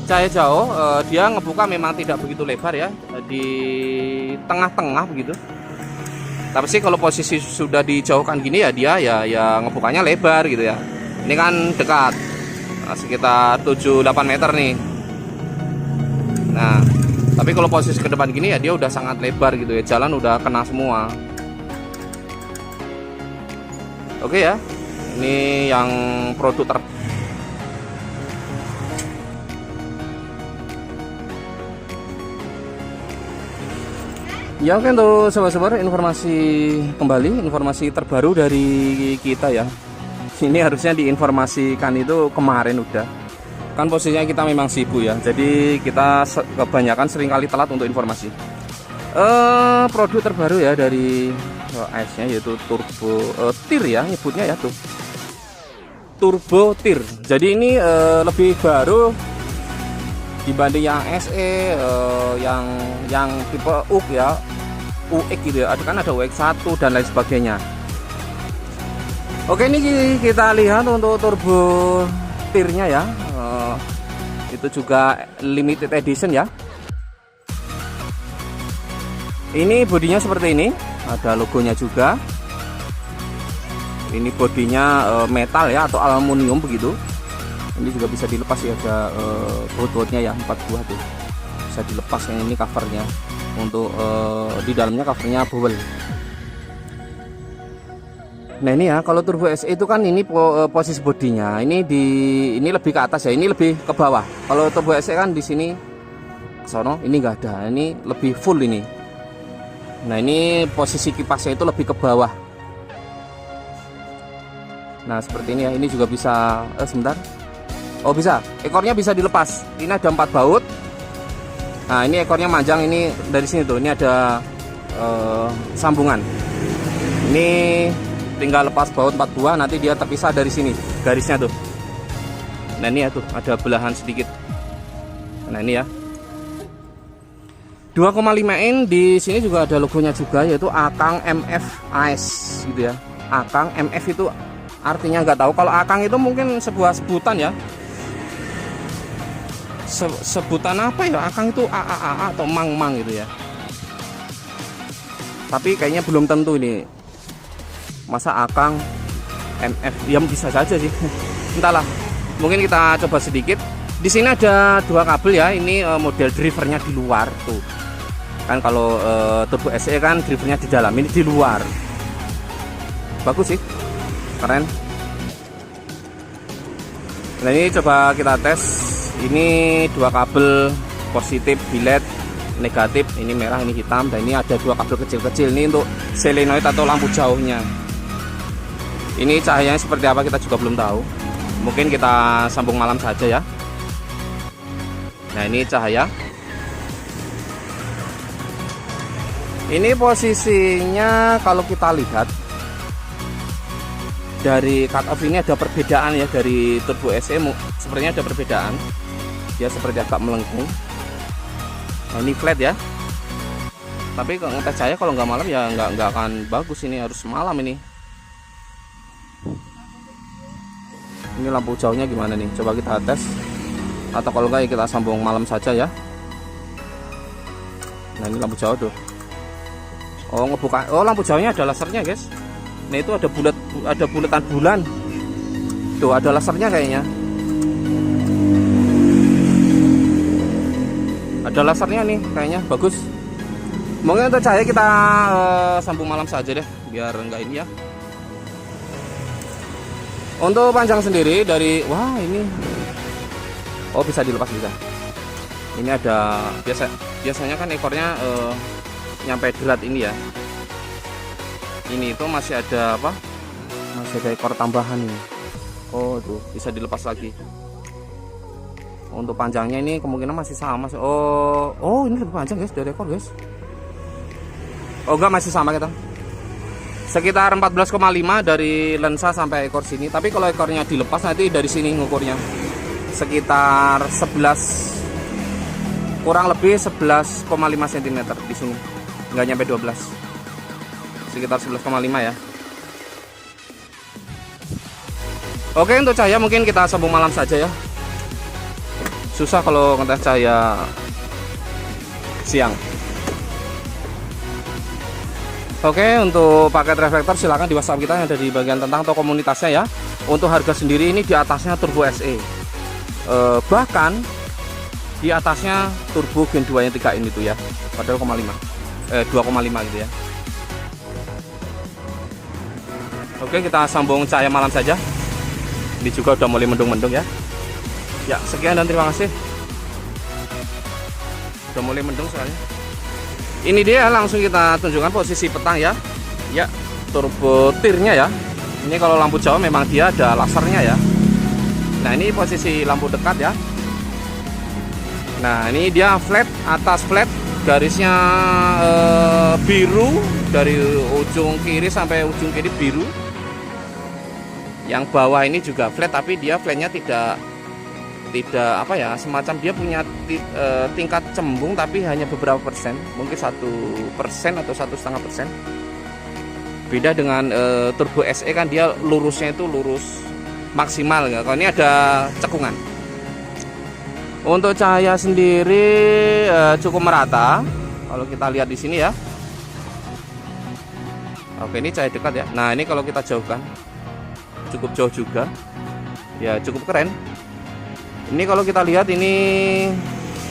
cahaya jauh dia ngebuka memang tidak begitu lebar ya, di tengah-tengah begitu. Tapi sih kalau posisi sudah dijauhkan gini ya dia ya ngebukanya lebar gitu ya. Ini kan dekat, sekitar 7-8 meter nih. Nah, tapi kalau posisi ke depan gini ya dia udah sangat lebar gitu ya, jalan udah kena semua. Oke ya, ini yang produk ya. Oke, untuk sobat-sobat, informasi terbaru dari kita ya. Ini harusnya diinformasikan itu kemarin udah. Kan posisinya kita memang sibuk ya. Jadi kita kebanyakan seringkali telat untuk informasi. Produk terbaru ya dari AS-nya yaitu Turbo Tir ya nyebutnya ya tuh. Turbo Tir. Jadi ini lebih baru dibanding yang SE, yang tipe UX ya, UX gitu ya. Kan ada UX1 dan lain sebagainya. Oke, ini kita lihat untuk turbo tirnya ya. Itu juga limited edition ya. Ini bodinya seperti ini, ada logonya juga. Ini bodinya metal ya atau aluminium begitu. Ini juga bisa dilepas ya, ada baut-bautnya ya, 4 buah tuh bisa dilepas. Yang ini covernya untuk di dalamnya covernya bowel. Nah ini ya, kalau Turbo SE itu kan ini posisi bodinya ini lebih ke atas ya, ini lebih ke bawah. Kalau Turbo SE kan di sini ke sono, ini enggak ada, ini lebih full ini. Nah ini posisi kipasnya itu lebih ke bawah. Nah seperti ini ya, ini juga bisa sebentar. Oh bisa, ekornya bisa dilepas. Ini ada 4 baut. Nah ini ekornya manjang, ini dari sini tuh, ini ada sambungan. Ini tinggal lepas baut 4 buah, nanti dia terpisah dari sini garisnya tuh. Nah ini ya tuh, ada belahan sedikit. Nah ini ya 2,5 in. Di sini juga ada logonya juga, yaitu Akang MF AS gitu ya. Akang MF itu artinya nggak tahu. Kalau Akang itu mungkin sebuah sebutan ya, sebutan apa ya, Akang itu AAA atau mang gitu ya. Tapi kayaknya belum tentu ini. Masa Akang MF ya, bisa saja sih. Entahlah, mungkin kita coba sedikit. Di sini ada 2 kabel ya. Ini model drivernya di luar tuh. Kan kalau Turbo SE kan drivernya di dalam, ini di luar. Bagus sih, keren. Nah ini coba kita tes. Ini 2 kabel positif biled, negatif. Ini merah, ini hitam. Dan ini ada 2 kabel kecil-kecil. Ini untuk solenoid atau lampu jauhnya. Ini cahayanya seperti apa kita juga belum tahu. Mungkin kita sambung malam saja ya. Nah ini cahaya. Ini posisinya kalau kita lihat dari cut off ini ada perbedaan ya, dari Turbo SE sepertinya ada perbedaan. Dia seperti agak melengkung. Nah ini flat ya. Tapi kalau ngetes cahaya kalau nggak malam ya nggak akan bagus. Ini harus malam ini. Ini lampu jauhnya gimana nih? Coba kita tes. Atau kalau enggak ya kita sambung malam saja ya. Nah ini lampu jauh tuh. Oh ngebuka. Oh lampu jauhnya ada lasernya guys. Nah itu ada bulatan bulan. Tuh ada lasernya kayaknya. Ada lasernya nih kayaknya, bagus. Mungkin untuk cahaya kita sambung malam saja deh, biar enggak ini ya. Untuk panjang sendiri dari, wah ini, oh bisa dilepas, bisa. Ini ada biasanya kan ekornya nyampe derat ini ya. Ini itu masih ada apa? Masih ada ekor tambahan nih. Oh tuh bisa dilepas lagi. Untuk panjangnya ini kemungkinan masih sama. Oh ini lebih panjang guys dari ekor guys. Oh enggak, masih sama kita. Sekitar 14,5 dari lensa sampai ekor sini. Tapi kalau ekornya dilepas nanti dari sini ngukurnya sekitar 11, kurang lebih 11,5 cm di sini. Nggak nyampe 12. Sekitar 11,5 ya. Oke, untuk cahaya mungkin kita sambung malam saja ya. susah kalau ngetes cahaya siang. Oke, untuk paket reflektor silakan di WhatsApp kita yang ada di bagian tentang atau komunitasnya ya. Untuk harga sendiri ini di atasnya Turbo SE, bahkan di atasnya Turbo Gen 2 yang 3 ini tuh ya, padahal 2,5 gitu ya. Oke, kita sambung cahaya malam saja. Ini juga udah mulai mendung-mendung ya. Ya, sekian dan terima kasih. Udah mulai mendung soalnya. Ini dia, langsung kita tunjukkan posisi petang ya. Ya, turbo tirnya ya. Ini kalau lampu jauh memang dia ada lasernya ya. Nah, ini posisi lampu dekat ya. Nah, ini dia flat, atas flat, garisnya biru dari ujung kiri sampai ujung kiri biru. Yang bawah ini juga flat, tapi dia flatnya tidak apa ya, semacam dia punya tingkat cembung tapi hanya beberapa persen, mungkin 1% atau 1,5%. Beda dengan Turbo SE kan dia lurusnya itu lurus maksimal ya. Kalau ini ada cekungan. Untuk cahaya sendiri cukup merata kalau kita lihat di sini ya. Oke, ini cahaya dekat ya. Nah, ini kalau kita jauhkan cukup jauh juga ya, cukup keren. Ini kalau kita lihat ini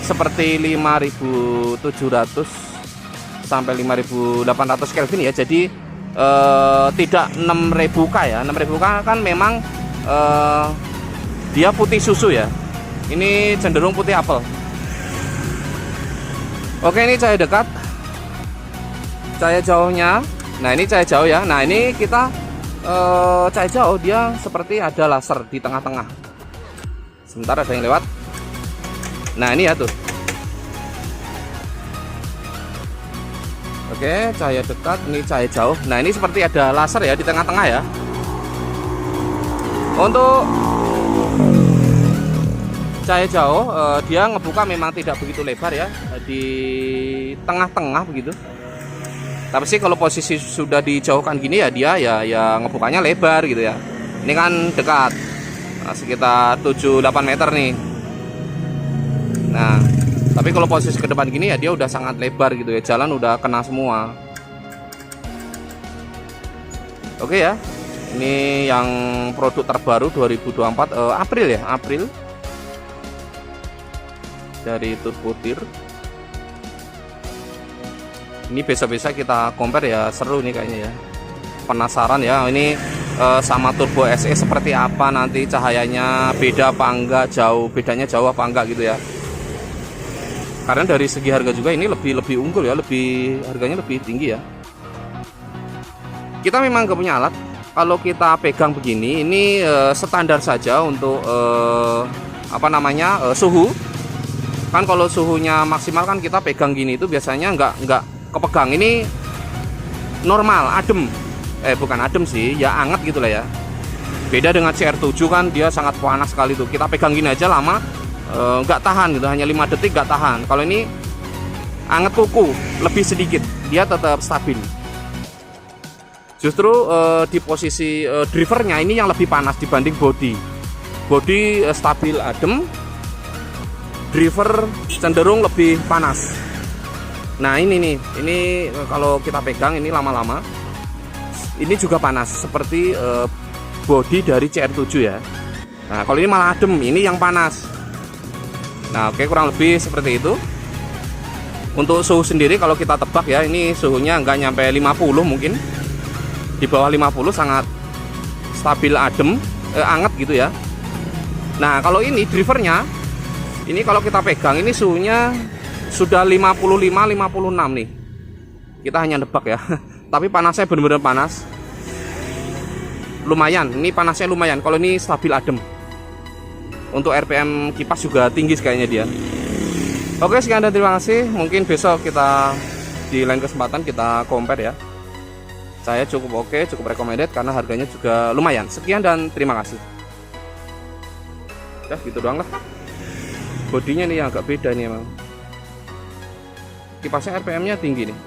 seperti 5700 sampai 5800 Kelvin ya. Jadi tidak 6000K ya. 6000K kan memang dia putih susu ya. Ini cenderung putih apel. Oke, ini cahaya dekat. Cahaya jauhnya. Nah, ini cahaya jauh ya. Nah, ini kita cahaya jauh dia seperti ada laser di tengah-tengah. Sebentar ada yang lewat. Nah, ini ya tuh. Oke, cahaya dekat, ini cahaya jauh. Nah, ini seperti ada laser ya di tengah-tengah ya. Untuk cahaya jauh dia ngebuka memang tidak begitu lebar ya, di tengah-tengah begitu. Tapi sih kalau posisi sudah dijauhkan gini ya dia ya ngebukanya lebar gitu ya. Ini kan dekat. Nah, sekitar 7-8 meter nih. Nah, tapi kalau posisi ke depan gini ya dia udah sangat lebar gitu ya, jalan udah kena semua. Oke ya, ini yang produk terbaru 2024 April ya, April dari Turbo Tir. Ini besok-besok kita compare ya, seru nih kayaknya ya. Penasaran ya, ini sama Turbo SE seperti apa nanti cahayanya, beda apa enggak, bedanya jauh apa enggak gitu ya. Karena dari segi harga juga ini lebih unggul ya, harganya lebih tinggi ya. Kita memang nggak punya alat. Kalau kita pegang begini, ini standar saja untuk suhu. Kan kalau suhunya maksimal kan kita pegang gini itu biasanya nggak kepegang. Ini normal, adem. Bukan adem sih, ya anget gitu lah ya. Beda dengan CR7 kan dia sangat panas sekali tuh. Kita pegang gini aja lama nggak tahan gitu, hanya 5 detik nggak tahan. Kalau ini anget kuku, lebih sedikit, dia tetap stabil. Justru di posisi drivernya ini yang lebih panas dibanding body stabil adem, driver cenderung lebih panas. Nah, ini nih, ini kalau kita pegang ini lama-lama ini juga panas seperti body dari CR7 ya. Nah, kalau ini malah adem, ini yang panas. Nah, oke, kurang lebih seperti itu. Untuk suhu sendiri kalau kita tebak ya, ini suhunya nggak nyampe 50 mungkin. Di bawah 50 sangat stabil adem, anget gitu ya. Nah, kalau ini drivernya, ini kalau kita pegang ini suhunya sudah 55-56 nih. Kita hanya nebak ya. Tapi panasnya benar-benar panas. Lumayan, ini panasnya lumayan. Kalau ini stabil adem. Untuk RPM kipas juga tinggi kayaknya dia. Oke, sekian dan terima kasih. Mungkin besok kita di lain kesempatan kita compare ya. Saya cukup oke, cukup recommended karena harganya juga lumayan. Sekian dan terima kasih. Ya gitu doang lah. Bodinya nih agak beda nih emang. Kipasnya RPM nya tinggi nih.